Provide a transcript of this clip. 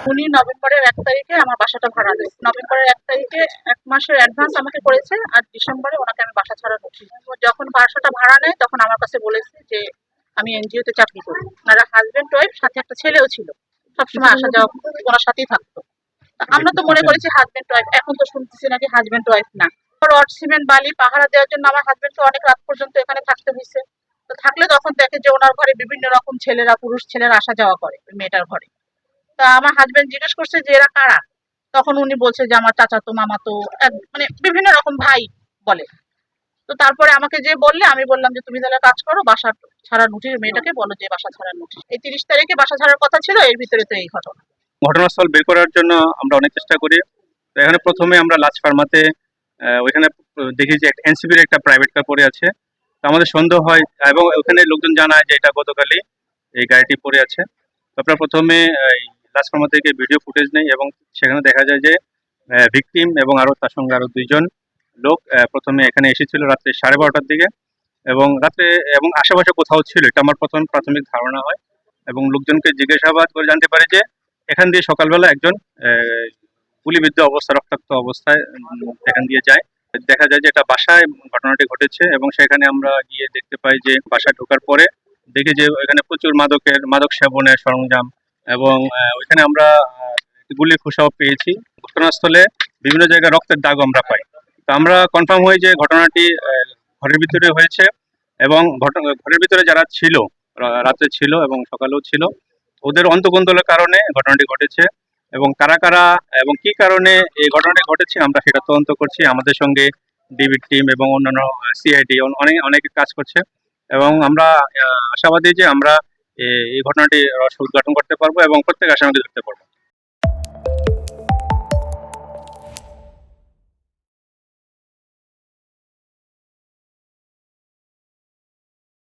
উনি নভেম্বরের ১ তারিখে আমার বাসাটা ভাড়া দেয়। নভেম্বরের ১ তারিখে ১ মাসের অ্যাডভান্স আমাকে করেছে, আর ডিসেম্বরে ওনাকে আমি বাসা ছাড়া নোটিশ। যখন বাসাটা ভাড়া নেয় তখন আমার কাছে বলেছে যে আমি এনজিওতে চাকরি করি। ওনারা হাজবেন্ড ওয়াইফ, সাথে একটা ছেলেও ছিল, সবসময় আসা যাওয়া ওনার সাথেই থাকতো। আমরা তো মনে করেছি হাজবেন্ড ওয়াইফ, এখন তো শুনতেছি নাকি হাজবেন্ড ওয়াইফ না। রড সিমেন্ট বালি পাহারা দেওয়ার জন্য আমার হাজবেন্ডকে অনেক রাত পর্যন্ত এখানে থাকতে হয়েছে। তো থাকলে তখন দেখে যে ওনার ঘরে বিভিন্ন রকম ছেলেরা, পুরুষ ছেলেরা আসা যাওয়া করে ওই মেয়েটার ঘরে। তা আমার হাজবেন্ড জিজ্ঞেস করছে যে এরা কারা। তখন উনি বলছে যে আমার চাচাতো মামাতো, মানে বিভিন্ন রকম ভাই বলে। তো তারপরে আমাকে যে বললে, আমি বললাম যে তুমি তাহলে কাজ করো, বাসা ছাড়া নোটিশ, মেয়েটাকে বলো যে বাসা ছাড়ার নোটিশ। এই ৩০ তারিখে বাসা ছাড়ার কথা ছিল, এর ভিতরে তো এই ঘটনা। ঘটনাস্থল বের করার জন্য আমরা অনেক চেষ্টা করি। তো এখানে প্রথমে আমরা লাজ ফার্মাতে ওইখানে দেখি যে এনসিবির একটা প্রাইভেট কার পড়ে আছে। তো আমাদের সন্দেহ হয় এবং ওখানে লোকজন জানায় যে এটা গতকালই এই গাড়িটি পড়ে আছে। তো আমরা প্রথমে লাজ ফার্মা থেকে ভিডিও ফুটেজ নেই এবং সেখানে দেখা যায় যে ভিকটিম এবং আরো তার সঙ্গে আরো ২ জন লোক প্রথমে এখানে এসেছিল রাত্রে 12:30টার দিকে, এবং রাত্রে এবং আশেপাশে কোথাও ছিল, এটা আমার প্রথম প্রাথমিক ধারণা হয়। এবং লোকজনকে জিজ্ঞাসাবাদ করে জানতে পারে যে এখান দিয়ে সকালবেলা একজন গুলিবিদ্ধ অবস্থা, রক্তাক্ত অবস্থায় এখান দিয়ে যায়। দেখা যায় যে এটা বাসায় ঘটনাটি ঘটেছে, এবং সেখানে আমরা গিয়ে দেখতে পাই যে বাসায় ঢোকার পরে দেখি যে এখানে প্রচুর মাদক সেবনের সরঞ্জাম, এবং ওইখানে আমরা গুলির খোসাও পেয়েছি। ঘটনাস্থলে বিভিন্ন জায়গায় রক্তের দাগ আমরা পাই। তো আমরা কনফার্ম হই যে ঘটনাটি ঘরের ভিতরে হয়েছে, এবং ঘরের ভিতরে যারা ছিল, রাতে ছিল এবং সকালেও ছিল, ওদের অন্তঃকন্দলের কারণে ঘটনাটি ঘটেছে। এবং কারা কারা এবং কি কারণে এই ঘটনাটি ঘটেছে আমরা সেটা তদন্ত করছি। আমাদের সঙ্গে ডিবির টিম এবং অন্যান্য সিআইডি অনেকে কাজ করছে, এবং আমরা আশাবাদী যে আমরা এই ঘটনাটি রহস্য উদ্ঘাটন করতে পারবো এবং প্রত্যেক আসামিকে ধরতে পারবো।